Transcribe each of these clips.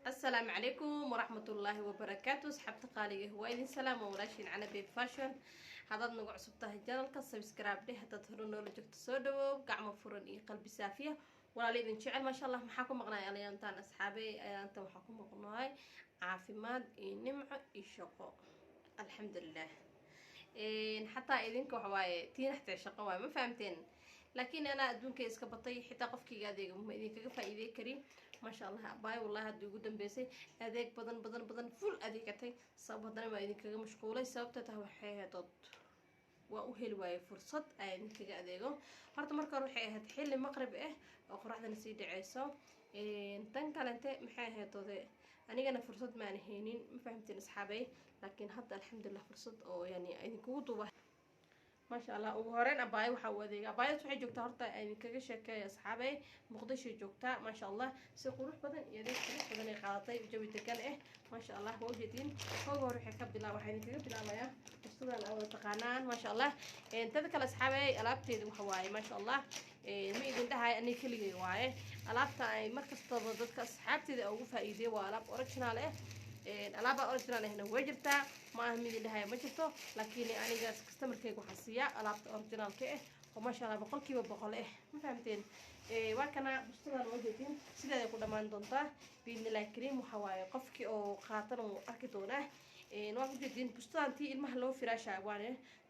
السلام عليكم ورحمة الله وبركاته. صحبت قالي هو إذن سلام ولاشين عنا بيب فاشن. هذا نقع صبتها الجنال سبسكرايب ليه حتى تهرون ولا جكت صدو قاع مفرن إيه قلبي سافية ولا ليدن شعل ما شاء الله محاكم مقناي على أنتان أصحابي أنت محاكم مقناي عافيماد نمع الشقاء الحمد لله. حتى إذنك وحواي تين حتى شقاء ما فهمتين لكن أنا أدونك إسكبطي حتى قفكي قاعدة ما إذنك فايدة كريم ما شاء الله باي والله هادو قدام بيسي أذيك بدن فل أذيكتي صابتنا ما إذنك مشغولة سببتها وحياة ضد وأهل واي فرصة إنك قاعدة هرت مركا روحي هاد حل المقرب أو قرحنا نسيد عيسى تنقل أنت محاها ضد أنا فرصة ما نهينين ما فهمتين أصحابي لكن حتى الحمد لله فرصة أو يعني إنك وطوبة ما شاء الله وهرين أباي وحوادي أباي waxay joogtaa horta ay kaga sheekay asxaabay muqdisho joogtaa ma sha Allah si qurux badan iyo adeeg qurux badan ay qaadatay jawi degan ma sha Allah waa jeedin hooga hore waxay ka bilaabay waxay kaga bilaabaya istadan awada taqaanaan ma sha Allah inta kale asxaabay alaabteedu waxa waaye ma sha Allah ma idin dhahay ani kaliya waaye alaabta ay markastaba dadka asxaabteeda ugu faa'iideey waa alaab original alaaba original هنا وجبتها ما هم اللي هاي ما شفته لكن أنا جالس كستمر كيك وحسية alaabta original كه وما شاء الله بقول كيف بقول ما فهمتين وكنا بستنا وجدين سيدا يكون دمان دونتا بين الكريم وحواي قفكي أو خاطر وأكيدونه نواقف جدين بستنا تي المحلو فراشة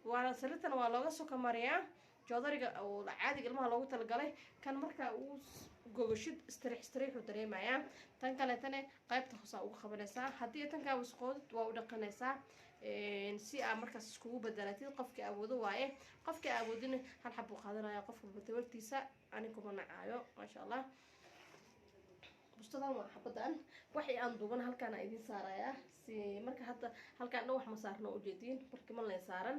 وانا سلتنا والله سوق مريا جودريga oo caadiga ilmaha loogu talagalay kan marka uu gogashid istiriix u dareemaya tan kale tan qaybta hoose ugu qabanaysa hadii tan ka wasqood waa u dhaqanaysa si aan markaas iskugu bedelatid qofkii awoodo waaye qofkii awoodin hal xab u qaadanaya qofka batawrtiisa anigu ma nacaayo ma sha Allah bustadan waa xabadan waxay aan duuban halkaan idin saaraya si marka hadda halkaan wax ma saarno u jeedin markii ma la saaran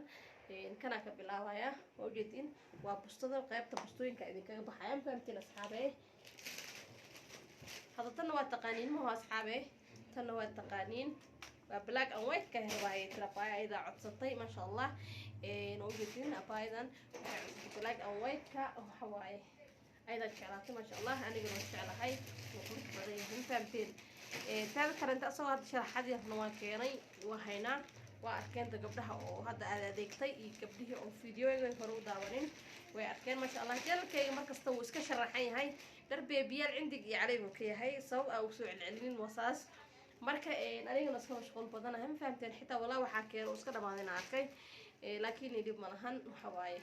kana ka bilaabaya oo jeedin waa bustada qaybta bustooyinka idin kaga baxayaan fahamtiin asxaabay hada tan waa taqaaniin ma asxaabay tan waa taqaaniin waa black and white ka herbay trapaya ida codsatay ma sha Allah oo jeedin abaadan black and white ka waxa waaye أيضا شعلاتي ما شاء الله أنا قلنا شعلة هاي وقلت بدي هم فهمتين تابع كرنت أصلا هذا شرح حدي نوع كيني وهنا وأركان تقبلها وهذا هذا ديكتي قبله أو فيديو يقول فرو داورين وأركان ما شاء الله جل كي مركز توس كشرح هاي دربي بيال عندك يعلم كي هاي سو أو سوء العلمين وصاص marka aniga nasoo shaqo badan ah ma fahamteen xitaa walaa waxa keen iska dhamaadeen arkay laakiin idib malahan waxa waaye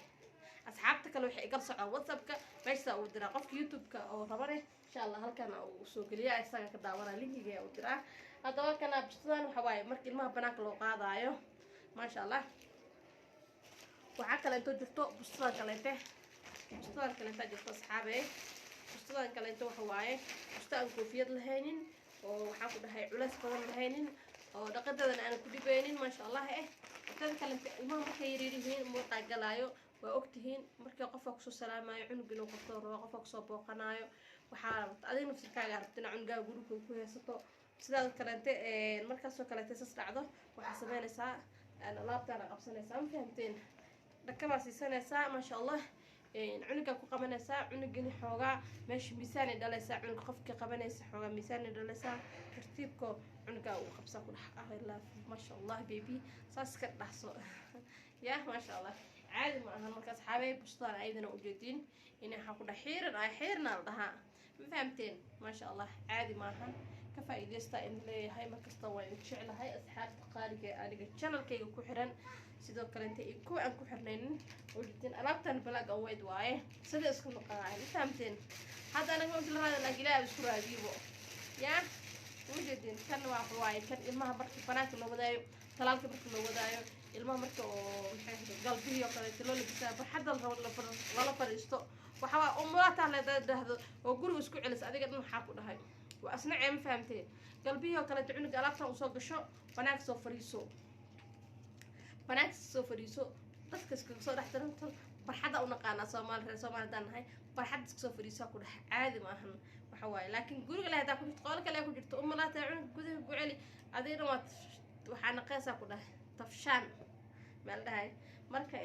asxaabta kale waxay iga socon WhatsApp-ka meesha uu diraa qofka YouTube-ka oo rabane insha Allah halkan uu soo geliyaa isaga ka daawana linkiga uu diraa hadaba kana abstadan waxa waaye markii ilmaha banaanka loo qaadayo ma sha Allah waxa kale inta jirto bustadan kale inta jirto asxaabay bustadan kale inta waxa waaye bustaan koofiyad lahaynin oo waxa ku dhahay culays badan lahaynin oo dhaqadeedana aan ku dhibeynin ma sha Allah tan kale ilmaha markay yiriirihiin muuqa galaayo waa ogtihiin markii qof ku soo salaamayo cunugina uu qabto roo qof ku soo booqanayo waxa adiga nafsirkaaga rabtina cunuga guriga ku heesato sidaas kaleente markaas oo kaleete sas dhacdo waxa sameynaysaa alaabtaana qabsanaysaa ma fahamteen dhakaba siisanaysaa ma sha Allah cunuga ku qabanaysaa cunugina xoogaa meesha miisaan dhalaysaa cunug qofka qabanaysa xoogaa miisaan dhalaysaa tartiibko cunuga uu qabsan ku dhax ma sha Allah baby saas ka dhaxso ya ma sha Allah عادي ما أنا مركز حبايب بستان أيضا وجدين إني حاكل حيرنا لها فهمتين ما شاء الله عادي ما هن كفاية يستا إن لي هاي مركز طوال شعلة هاي أصحاب تقالي أنا channel كي كحرن سيدو كلنتي كو أن كحرنين وجدين ألعبتن بلاق أويد واي سيدو اسكن قاعد فهمتين هذا أنا قلت له هذا لاقي بسكر أجيبه يا وجدين كان واحد واي كان إلما بركي بنات اللي بدايو طلالك بركي اللي بدايو ilmaha marka oo maxay qalbiyo kale tilo labisa baxada la fariisto waxa waa ummaata la dadahdo oo guriga isku cilis adiga dhan waxa ku dhahay waa asna ceem fahamtay qalbiyo kale cunug alaabta u soo gasho banaanka soo fariiso dadka iska soo dhaxtaranto barxada u naqaana Soomaalidan nahay barxada iska soo fariiso ku dhax caadi ma ahan waxa waaye laakiin guriga la hada ku jirto qool kale ku jirto ummaata cunug gudaha ku celi adiga waxa naqaysa ku dhahay tafshaan meel dhahay marka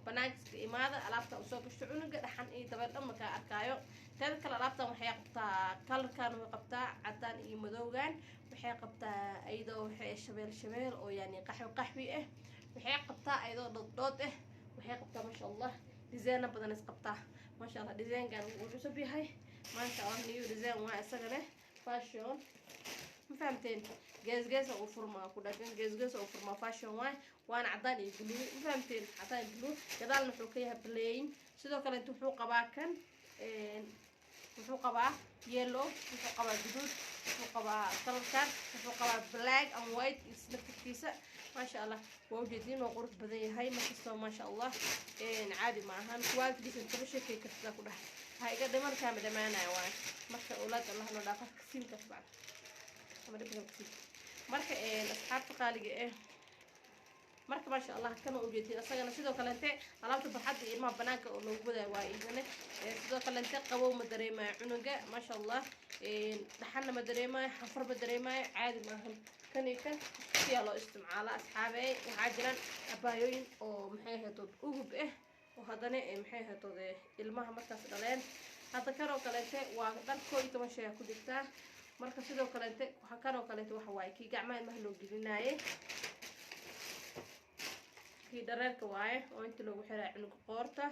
banaanka imaada alaabta usoo gashto cunuga dhaxan iyo dabeel dhan markaa arkaayo teeda kale alaabtan waxay qabtaa kalarkan way qabtaa cadaan iyo madowgan waxay qabtaa ayadoo waxay shabeel oo yani qaxwi ah waxay qabtaa ayadoo dhood waxay qabtaa masha Allah design badan is qabtaa masha Allah design-kan wuu cusub yahay masha Allah new design waa isagana fashion ما فهمتين جاز أو فرما كده جاز أو فرما فاشون وأنا عطاني بلو ما فهمتين عطاني بلو كذا نحوكيها بلين سيدو كلا انتو حوقة باكن حوقة با يلو حوقة با جدود حوقة با كلر حوقة با بلاك أم وايت يسلك كيسة ما شاء الله موجودين وغرف بدي هاي ما تسوى ما شاء الله عادي معها كواليتي دي سنترشة كي كتلا كلها هاي قد ما كان مدمانا واي ما شاء الله الله لو دافع كسيم كسبان marka asxaabta qaaliga marka ma sha Allah kana u jeedin asagana sidoo kale inta alaabta barxadda ilmaha banaanka oo loo guday waa idin sidoo kale inta qabow ma dareemay cunuga ma sha Allah dhaxana ma dareemay xafar ma dareemay caadi ma ahan kan si loo isticmaalo asxaabay waxa jiraan abaayooyin oo maxay hadood ugub oo hadana maxay hadood ilmaha markaas dhaleen hadda kanoo kale waa dharkoo iyo toban shay ku digtaa marka sidoo kale waxa kan oo kale waxa waay ki gacmaha ilmaha loo gelinaayay ki dhareerka waay oo inta loogu xiray cunuga qoorta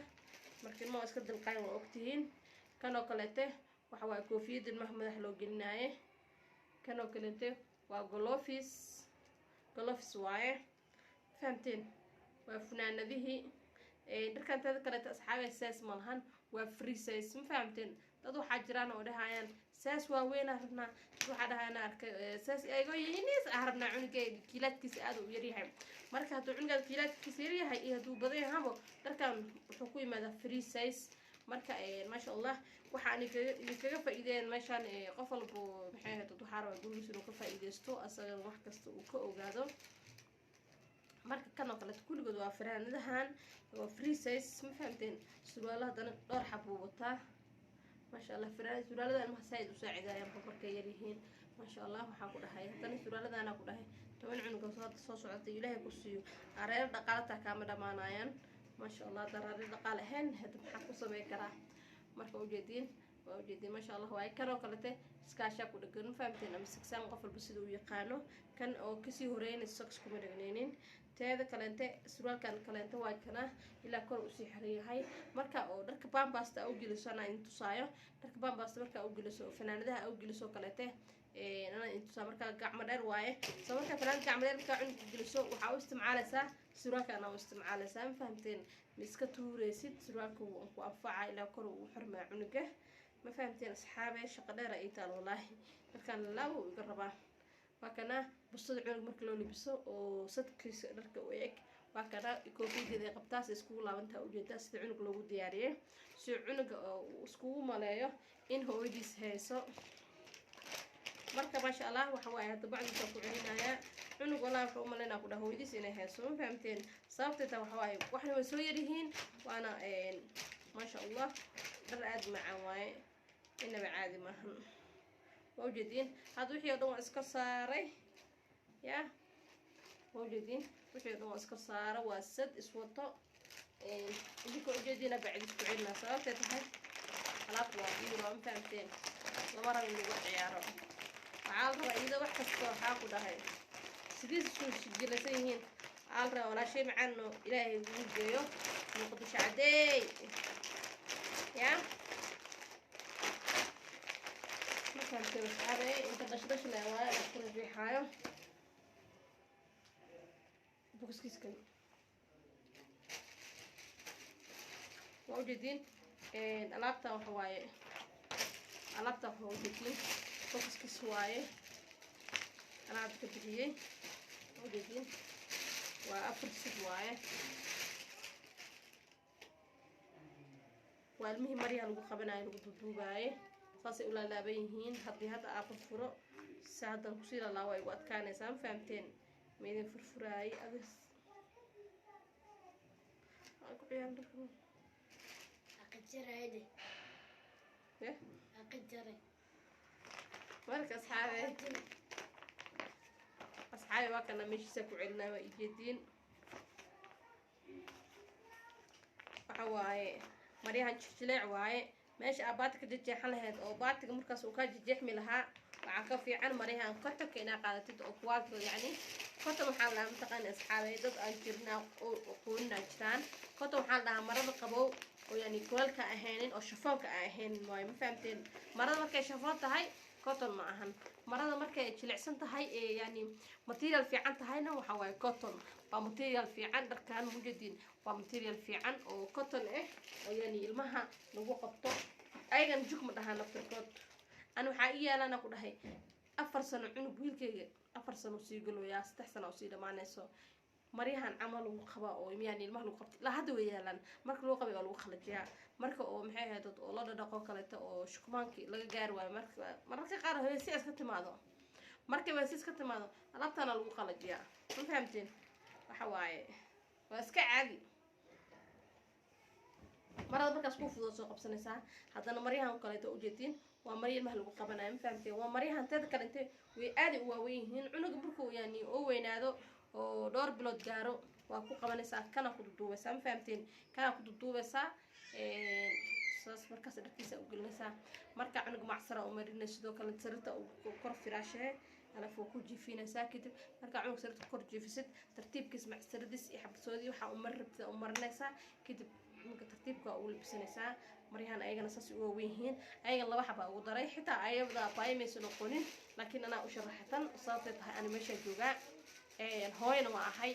marka ilmaha iska dilqaan waa ogtihiin kan oo kale waxa waay koofiyad ilmaha madax loo gelinaayay kan oo kale waa gloves waay fahamteen waa funaanadihii dharkan tada kale asxaabay size malahan waa free size ma fahamteen dad waxa jiraan oo dhahayaan saas waa weyn arna waxa dhahayaan arkay saas aygo yihiin arna cunuga kiilaadkiisa aad u yar yahay marka haduu cunuga kiilaadkiisa yar yahay iyo haduu badan yahay dharkan wuxuu ku yimaada free size marka ma sha Allah waxaan kaga faa'iideen meeshan qof walba maxay ahayd waxa raba gurigiisa inuu ka faa'iideysto asaga wax kasta uu ka ogaado marka kan oo kale kulligood waa firaanadahan waa free size ma fahamteen surwaalaha dana dhowr xab uu wataa ما شاء الله فراد سلالة أنا مساعد وساعد يا بابا كيريهين ما شاء الله وحاكو هاي تاني سلالة أنا كده هاي توين عنق صوت صوص عطي له كسيو عرير دقالتها كاملة معنايا ما شاء الله ترى دقالة هن هاد حاكو سبي كرا مركو موجودين ما شاء الله هاي كانوا كلته سكاشة كده كانوا فهمتين أم سكسام قفل بسيدو يقانو كان أو كسي هورين السكس كمرجنين تهذا كلانته سروال كان كلانته وايد كنا إلى كل شيء حريه هاي مركا أو درك بام باستا أو جلسوا أنا إنتو صايا درك بام باستا مركا أو جلسوا فنان ده أو جلسوا كلانته أنا إنتو صا مركا قعمة دير واي صا مركا فلان قعمة دير كعند جلسوا وحاولت معاه سا سروال كان أو استمع على سام فهمتين مسكتو ريسيت سروال كو وأنفع إلى كل وحرمة عنقه ما فهمتين أصحابي شقدر رأيتها والله مركا لا ويقربه وكنا بصد عنق مركا لو لبسه وصدق درك وياك وكنا كوفي دي قبتاس اسكول لابنتا وجدتا سيد عنق لوgu diyaariyay si عنق isku maleeyo in hooyadiis hayso marka ma sha Allah waxa way hada bacdi ku celinaya عنق walaal wuxuu maleena ku dhaho hooyadiis inay hayso ma fahamteen sababta waxa way waxna way soo yarihiin waana ma sha Allah dar aad macaan way inaba caadi maahan موجودين هذا وحي دون اسكساري يا موجودين وحي دون اسكساره واسد اسوطه ديكو موجودين بعد اسبوعين صارت هاي خلاص واجي وما فهمتين لمره اللي عياره عالره اذا wax kasto waxa ku dhahay sidii soo shigilasiin عالره ولا شيء معانو ilaahay ugu geeyo muqdisho cadeey يا فهمت بس هذا انت دش لا ولا تكون في حاجه بوكس كيس كان موجودين الابتا وحواي الابتا موجودين بوكس كيس واي انا بكتبيه موجودين وافر سواي والمهم مريا لو قبناي لو دودوباي saasay ula laaban yihiin haddii hadda aad furfuro saadan ku siila laa way u adkaanaysaa fahamteen meedin furfuraay adis aku ciyaar dhaqmo aqjareede aqjare marka asxaabi waa kana meeshiisa ku celinaa waa ijeediin وحواي مريها جلع واي ماشي أباتك جيجيحن لهاد أو باتك مركز وكا جيجيح ملها وعن في عن مريها كتب كينا قادت أكواك يعني كتب محلها متقن أصحابي ضد أجرنا وقولنا جتان كتب محلها مرض قبو ويعني كلك أهانين أو شفاك أهانين ما فهمتين مرض مركي شفاك هاي كتب معهن مرض مركي جلعسن هاي يعني ماتيريال في عن هاينا وحواي كتب وماتيريال في عن كان موجودين وماتيريال في عن وكتب إيه ويعني المها لو قبطه أيضا نجوك مدها نفترض أنا حقيقة أنا أقول هاي أفرسنا عنق ويلك أفرسنا وسيقولوا يا استحسن وسيدا مع ناسو مريهان عملوا خباء يعني المهلو قبط لا هذا ويالا مرك لو قبي أو خلجيا مرك أو محي هذا أو لا دقة كلته أو شكمانكي لا جاروا مرك قاره هي سياس كتماذا مرك وسياس كتماذا ربطنا لو خلجيا ما فهمتين وحواي واسك عادي مرة markaas ku fudud soo qabsanaysaa hadana maryahan kale oo jeedin waa maryahan ma lagu qabanayo fahamtay waa maryahan teed kale intee way aad u waaweyn yihiin cunuga markuu yani oo weynaado oo dhowr bilood gaaro waa ku qabanaysaa kana ku duduubeysaa fahamteen kana ku duduubeysaa saas markaas dharkiisa u gelinaysaa marka cunuga macsara oo marinay sidoo kale sarta oo kor firaashay ala foo ku jiifinaysaa kadib marka cunuga sarta kor jiifisid tartiibkiis macsaradis iyo xabsoodii waxa uu marrabta u marinaysaa kadib marka tartiibka uu labsanaysaa maryahan ayagana saas u weeyeen ayaga laba xaba ugu daray xitaa ayada baaymayso noqonin laakiin ana u sharaxatan sababtay tahay aan meesha joogaa hooyana waa ahay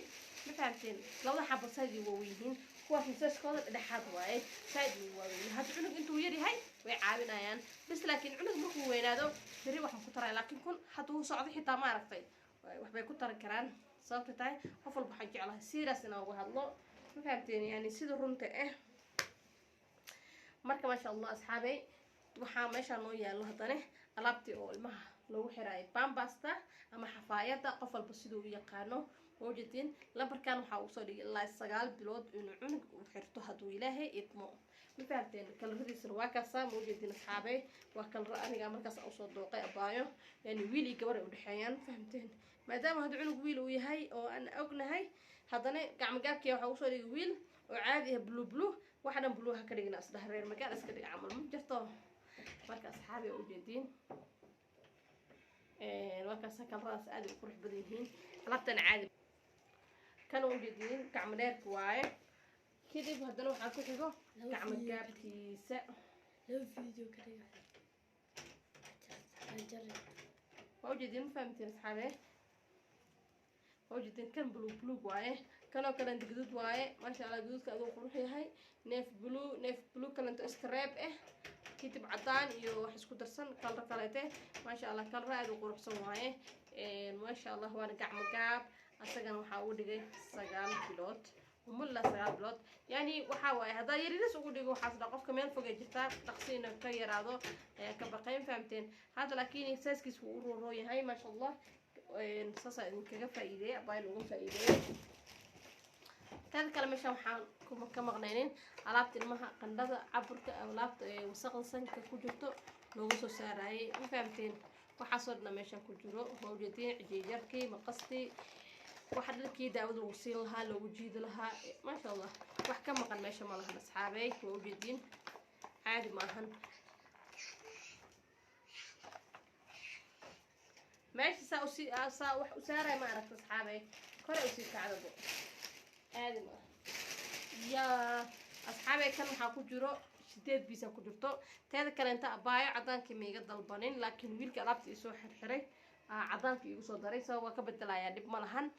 ma fahamteen labada xaba saadi waa weeyeen kuwaas misaskooda dhaxad waaye saadi waa weeyeen hadda cunug intuu yar yahay way caawinayaan bas laakiin cunug markuu weynaado bari wax ku taray laakiin kun haduu socdo xitaa ma aragtay wax bay ku tari karaan sababtay tahay qof walba waxa jecelahay serious inuu uga hadlo فهمتين يعني سيدو رنت مركا ما شاء الله أصحابي وحا ماشا نو يالو هدانه ألابتي أو المها لو حراي بامباستا أما حفاياتا قفل بسيدو يقانو موجودين لبركان وحا وصولي الله السقال بلود إنو عنق وحرتو هدو إلهي إطمو فهمتين كل ردي سرواكاسا موجودين أصحابي وكل رأني مركز أوصول دوقي أبايو يعني ويلي كبري ودحيان فهمتين مادام هدو عنق ويل ويهي أو أنا أقنهي هذا قام جابكي وحوصل يقول وعادي بلو بلو واحدة بلو هكذا ناس ده غير مكان أسكت عمل مجرته مركز أصحابي وجدين مركز سكن راس عادي وكل بديهين طلبتنا عادي كانوا وجدين كعملات كواي كده بهدلوا حكوا كده كعمل جابكي سا لو فيديو كده هنجرب وجدين فهمتين أصحابي وجدين كان بلو بلو وايه كانوا كلام جدود وايه ما شاء الله جدود كانوا قروحي هاي نيف بلو كلام تسكراب كتب عطان يو حسكو درسن كل ركالته ما شاء الله كل رأي قروح سوايه ما شاء الله هو نقع مقاب أسجن وحاول دقي سجال بلوت وملا سجال بلوت يعني وحاول هذا يريد سوق دقي وحاسد قف كمان فوق جتا تقصين كير هذا كبقين فهمتين هذا لكن إحساس كيس وروي هاي ما شاء الله ساسا إنك فايدة باي لغون فايدة تذكر كلام مشان حال كم غنينين علبت المها قندة عبرت أو لابت وسقل سنك كجرتو لوجو ساراي فهمتين وحصلنا مشان كجرو موجودين عجيجركي مقصتي واحد لكي داود وصيلها لو وجيد لها ما شاء الله وحكم مقن مشان مالها أصحابي موجودين عادي معهن ماشي وسارة ما عرفت أصحابي كل أسي كعدبو هذا ما يا أصحابي كانوا حاكو جرو شديد بيسا كجرتو تهذا كان انت أبايع عدان كمية قد البانين لكن ويلك ألابت يسو حرحري عدان كي يسو داري سوا كبدلا يا ديب مالهن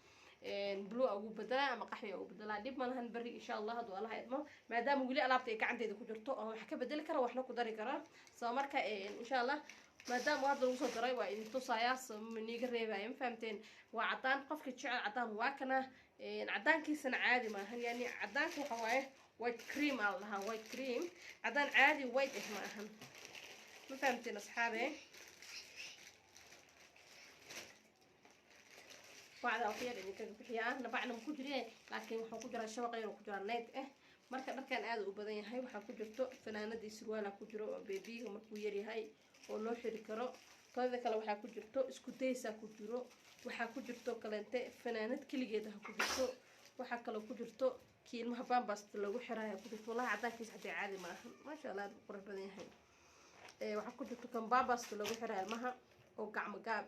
بلو أو بدلا أما قحوي أو بدلا ديب مالهن بري إن شاء الله هدو الله يدمو ما دام ويلي ألابت يكا عندي دي كجرتو أو حكا بدل كرا وحنا كداري كرا سوا مركا إن شاء الله maadaama hadda lagu soo daray waa idin tusayaa maniga reebaayeen fahamteen waa cadaan qofka jecel cadaan waa kana cadaankiisana caadi maahan yani cadaanka waxa waaye white cream aan lahaa white cream cadaan caadi white ah maahan ma fahamteen asxaabe wacda waqtiga idinka bixiyaa nabacna ku jireen laakiin waxa ku jira shabaq yar ku jira net marka dharkan aad u badan yahay waxa ku jirto fanaanadii surwaala ku jiro babyga markuu yar yahay oo loo xiri karo toda kale waxa ku jirto isku daysa ku jiro waxa ku jirto kalente fanaanad kaligeeda ku jirto waxa kale ku jirto kii ilmaha bambasta lagu xiraayo ku jirto wallahi cadaankiisa hadii caadi ma ahan maasha Allah aad qurux badan yahay waxa ku jirto kan bambasta lagu xiraayo ilmaha oo gacmo gaab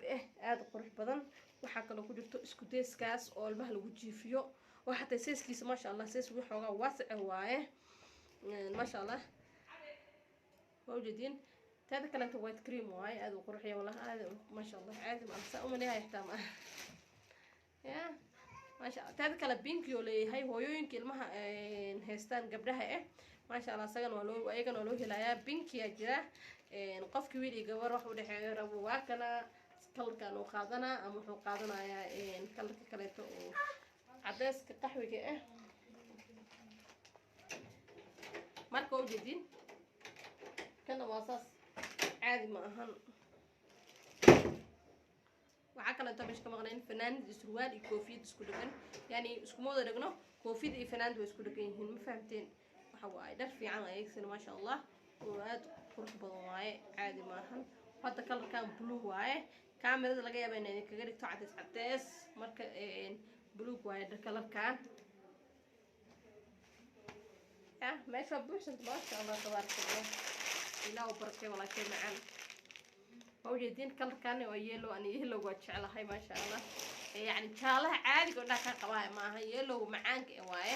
aad qurux badan waxa kale ku jirto isku deeskaas oo ilmaha lagu jiifiyo oo xataa seeskiisa maasha Allah sees wuxuu waasic waaye maasha Allah موجودين هذا كلامته وايت كريم واي هذا قرحيه والله هذا ما شاء الله عادي ما انسى ومن هاي احتام يا ما شاء الله هذا كلام بينكي ولا هاي هويين كلمه هيستان قبلها ما شاء الله سجن ولو ايغن ولو هلايا بينكي يا جرا قفكي ويلي غبر wax u dhaxeeyo rabo waa kana kalkan oo qaadana ama wuxuu qaadanayaa kalka kaleeto oo cadeyska qaxwiga marka oo jeedin كنا واصص عادي ما أهن وعكلا أنت مش كمان فنان سروال كوفي تسكولكن يعني اسكو درجنا كوفي فنان وسكولكن هن ما فهمتين وحواي در في عنا يكسر ما شاء الله وهاد قرح بضواي عادي ما أهن هذا كلر كان بلو واي كاميرا اللي جاية بيني كجري تعدس عدس مرك بلو واي ده كلر كان ما يشوفوش انت ما شاء الله تبارك الله إلا وبركة ولا شيء معنا موجودين كل كان ويلو أنا يلو وجعله هاي ما شاء الله يعني شاله عادي قلنا كقواي ما هي يلو معانك واي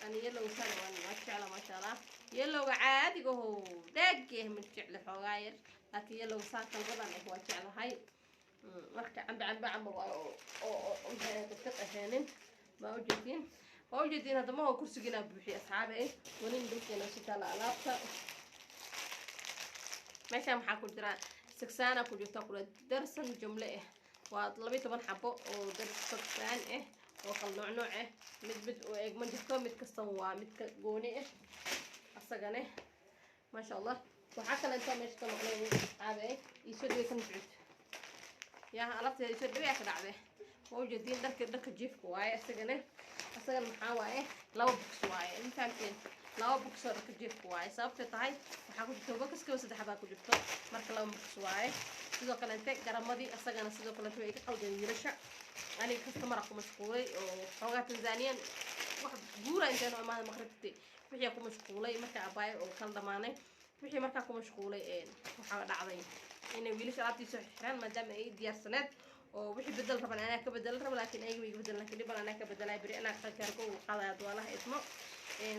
أنا يلو كان وأنا ما شاء الله ما شاء الله يلو عادي هو دقيه من شعله حواير لكن يلو ساق البضع هو شعله هاي مركع عم أو تتقهنين موجودين هذا ما هو كرسي جنا بحي أصحابه ونين بكينا شتاء الألابتا ماشي maxaa ku jira saxana ku jirta kula darsan jumle waa 12 xabo oo darsan oo kala nooc mid oo eeg ma jirto mid kasta waa mid ka gooni asagane ma sha Allah waxa kale inta meesha ka maqlay caabay isoo dhigay kan jicid yaa alabta isoo dhigay ka dhacday موجودين dharka jiifka waaye asagana maxaa waaye laba box waaye intaanteen laba box oo dharka jiifka waaye sababta tahay waxa ku jirto box ka saddex baa ku jirto marka laba box waaye sidoo kale inta garamadii asagana sidoo kale way ka qaldan yiilasha ani customer ku mashquulay oo xogaa Tanzanian wax guura intaan oo amaada maqribti wixii ku mashquulay marka abaay oo kala dhamaanay wixii marka ku mashquulay waxa dhacday inay wiilasha alaabtiisa xiraan maadaama ay diyaarsaneed oo wixii bedel raban ana ka bedel rabo laakiin ay way bedel laakiin dib ana ka bedelay bari ana qarkarko qaadaad walaha ismo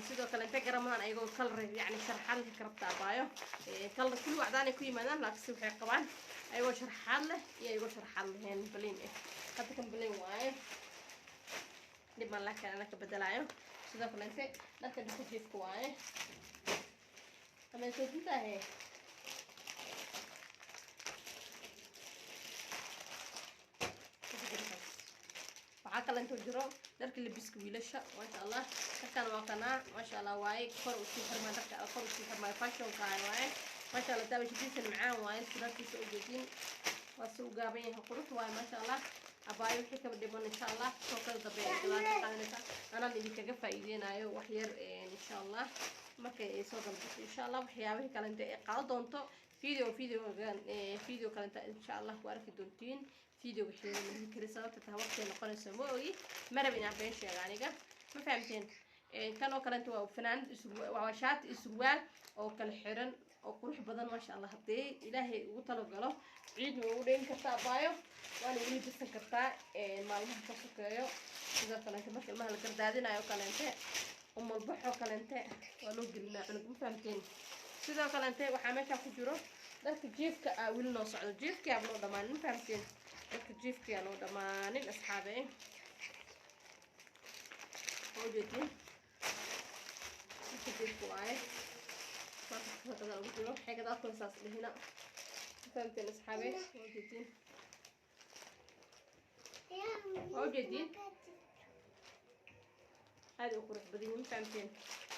sidoo kale inta garamadan ayagoo kala reeb yani sharxan karabta baayo kala kullu wacdaanay ku yimaadaan laakiin waxay qabaan ayagoo sharxan leh iyo ayagoo sharxan lahayn baliin hadda kan baliin waaye dib ma laakiin ana ka bedelayo sidoo kale inta dadka ku jiifku waaye ama soo dintahay عقل أنتو جرو درك اللي بيسك ويلشة ما شاء الله كان وقنا ما شاء الله واي كفر وسيفر ما درك كفر وسيفر ما فاشل وكاي واي ما شاء الله تابع جديد معاه واي سلك يسوق جديد وسوق قابين هقولت واي ما شاء الله أباي وحكي بدي من إن شاء الله توكل طبيعي دلوقتي أنا اللي بيكجف فايدين أيو وحير إن شاء الله ما كيسوق إن شاء الله وحياوي كلام ده قاعد دونتو فيديو كلام إن شاء الله وارك دونتين فيديو وحيد من كريسات تهوقتين نقول سموي مرة بين عبين شيء يعني ما فهمتين كانوا كلامتوا فنان وعشات السروال أو كالحرن أو كروح بدن ما شاء الله هدي إلهي وطلب قاله عيد وودين كتاب بايو وأنا ولي بس كتاب معلومة تسوقيو إذا كلامت ما كلمة الكردادين أيو كلامته البحر كلامته ولو قلنا أنا ما فهمتين إذا كلامته وحماشة كجرو ذاك جيفك أول نص على جيفك يا ابن ضمان ما فهمتين الجيف كانوا دمانين أصحابي موجودين الجيف واعي ما تقدروا تقولوا حاجة ده أكون أساس هنا فهمتين أصحابي موجودين هذه أخرى بدين فهمتين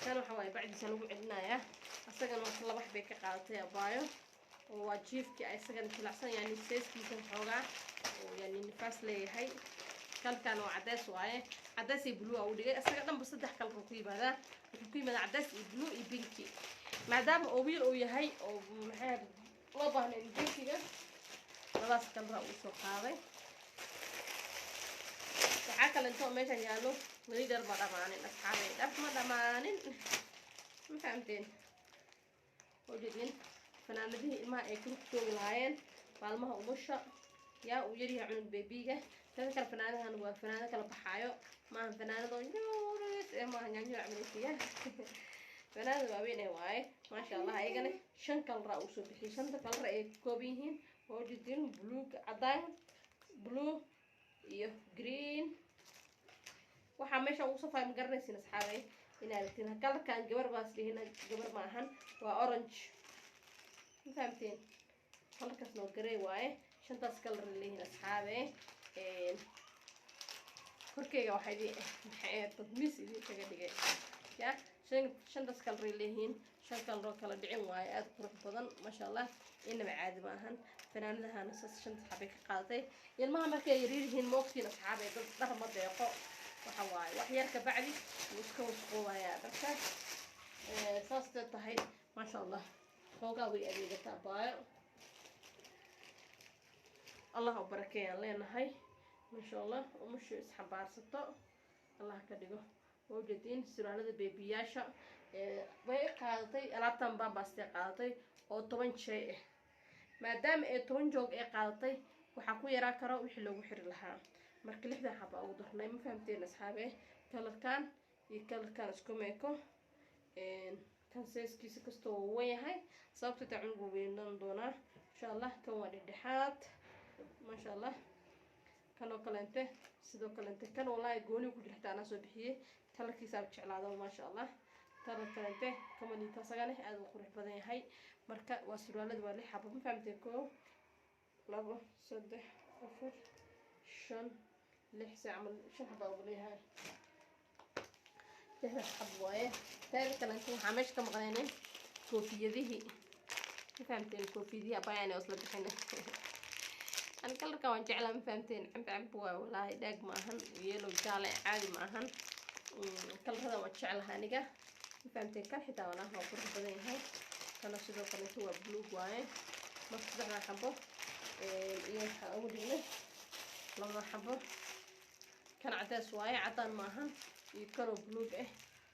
كانوا حواي بعد سنة وعدنا يا أصلاً ما شاء الله بحبي كقاعدة يا بايو وجيفك أي سجن في العصر يعني سيس كيسن حوجا ويعني نفاس لي هاي كانوا عداس واي عداس يبلو أو دقيقة أصلاً بس ده كل ركيب هذا ركيب من عداس يبلو يبينكي ما دام أويل أو يهاي أو محاب لبه للبينكي خلاص كل رأوس وقاضي وحكى kale inta meeshan yaalo weli dhar ma dhamaanin asxaabay dhar ma dhamaanin ma fahamteen wajidin fanaanadihii ilmaha ay ku joogi lahaayeen maalmaha umusha yaa uu yaryahay cunug beebiga dadka kale fanaanahan waa fanaanado kala baxaayo maaha fanaanado maaha nyaanyo camalisiya fanaanada waaweyn ee waaye maasha allah ayagana 5 kalar uu soo bixiyay 5 kalar ay ka kooban yihiin wajidin blue cadaan blue iyo green waxa meesha ugu soo faay ma garanaysin asxaabay inaad tin kalarkan gabar baas dhihina gabar ma ahan waa orange ma fahamteen kalarkaas noo garay waaye 5taas kalar leeyihiin asxaabay korkeyga waxay maxay tadmiis idin kaga dhigay ya 5taas kalar leeyihiin 5 kalar oo kala dhicin waaye aad qurux badan ma sha Allah inaba caadi ma ahan fanaanadahan 5 xabay ka qaadatay ilmaha markay yariirhiin moogtiin asxaabay dad dhar ma deeqo waxa waaye wax yar ka bacdi iska wasqoobaya dharka saas tahay ma sha Allah xoogaa way adeegataa baayo Allah u barakeeyo leenahay ma sha Allah umushu isxabaarsato Allah ka dhigo wajidin suraalada beebiyaasha way qaadatay alaabtan baabaastay qaadatay oo 10 shay ah maadaama ay 10 joog ay qaadatay waxa ku yaraa karo wixii lagu xiri lahaa marka 6 xaba ugu darnay ma fahamteen asxaabe kalarkan iyo kalarkan isku meeko kan seeskiisa kasto way yahay sababta ta cunug weynaan doona insha Allah kan waa dhexaad ma sha Allah kan oo kalente sidoo kalente kan wallahi gooni ku jirta ana soo bixiyay kalarkiisa aad jeclaado ma sha Allah kalar kalente kama inta sagale aad u qurux badan yahay marka waa surwaalada waa 6 xabo ma fahamteen ko 2 3 4 5 6 عمل شحبة وبليها ده حبواية ثالث كلام كم حمش كم غنين كوفية ذي فهمتين الكوفية ذي أبا يعني أصلا بحنا أنا كل كمان جعلها فهمتين عم بوا ولا داق معهن ويلو جالي عادي معهن كل هذا ما تشعلها نجا فهمتين كل حتى ولا هو كل بدين هاي كانوا سيدو كانوا هو بلو واي ما تقدر حبه إيه أول هنا لما حبه كان عداس واي عطان معهن يكرو بلوغ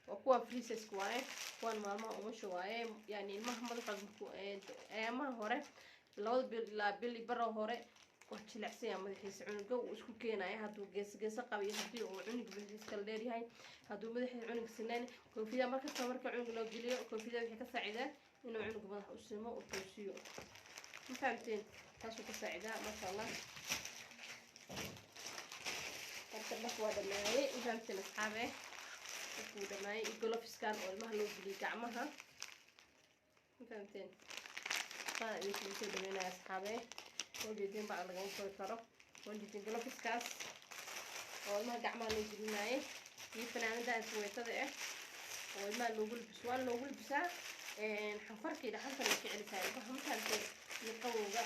وكوا فريسس واي كوان ماما ومش واي يعني المهم ما ما هوري لو بيلي برا هوري وحش العسيا ما يحس عنقه وشكو كينا هادو جس قوي هدي وعنق بالجس كالديري هاي هادو مدح عنق سنان كوفيدا مركز تمرك عنق لو جليو كوفيدا بحكي كساعدة إنه عنق مدح وسمو وتوسيو فهمتين تاسو كساعدة ما شاء الله كتبنا كوادا معي فهمتين أصحابي كوادا معي يقولوا في سكان والمه لو جلي جعمها فهمتين فأنا يمكن كده من أصحابي وجدين بعد لقوم كل طرف وجدين يقولوا في سكاس والمه جعمها لو جلي معي يفنان ده سويته ده والمه لو جل بسوان لو جل بسا حنفر كده حنفر يشعل سايب هم فهمتين يقووا بقى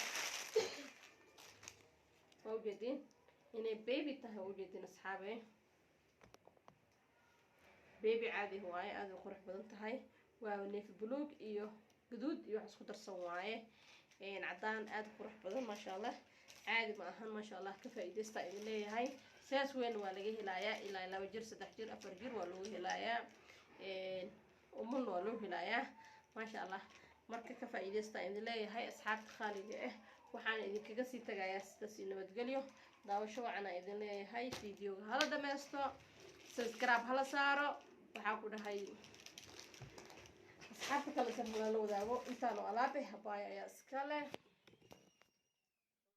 وجدين إني بيبي تها وجدين أصحابي بيبي عادي هواي عادي قرح بدن تهاي ونيف بلوغ إيوه جدود إيوه حس خضر سواعي إن عدان عاد قرح بدن ما شاء الله عادي ما أهان ما شاء الله كفاية دستا إلي هاي ساس وين ولاقيه هلايا إلا لو جر 6 جر 4 جر ولو هلايا ومن ولو هلايا ما شاء الله marka ka faa'iideysta in leeyahay asxaabta khaaliga ah waxaan idinkaga sii tagayaa sidaas nabadgelyo daawasho wacan idin leeyahay fiidiyowga hala dhameesto subscribe hala saaro waxaa ku dhahay asxaabta kale safar la wadaago intaan oo alaab ah baaya ayaa iska leh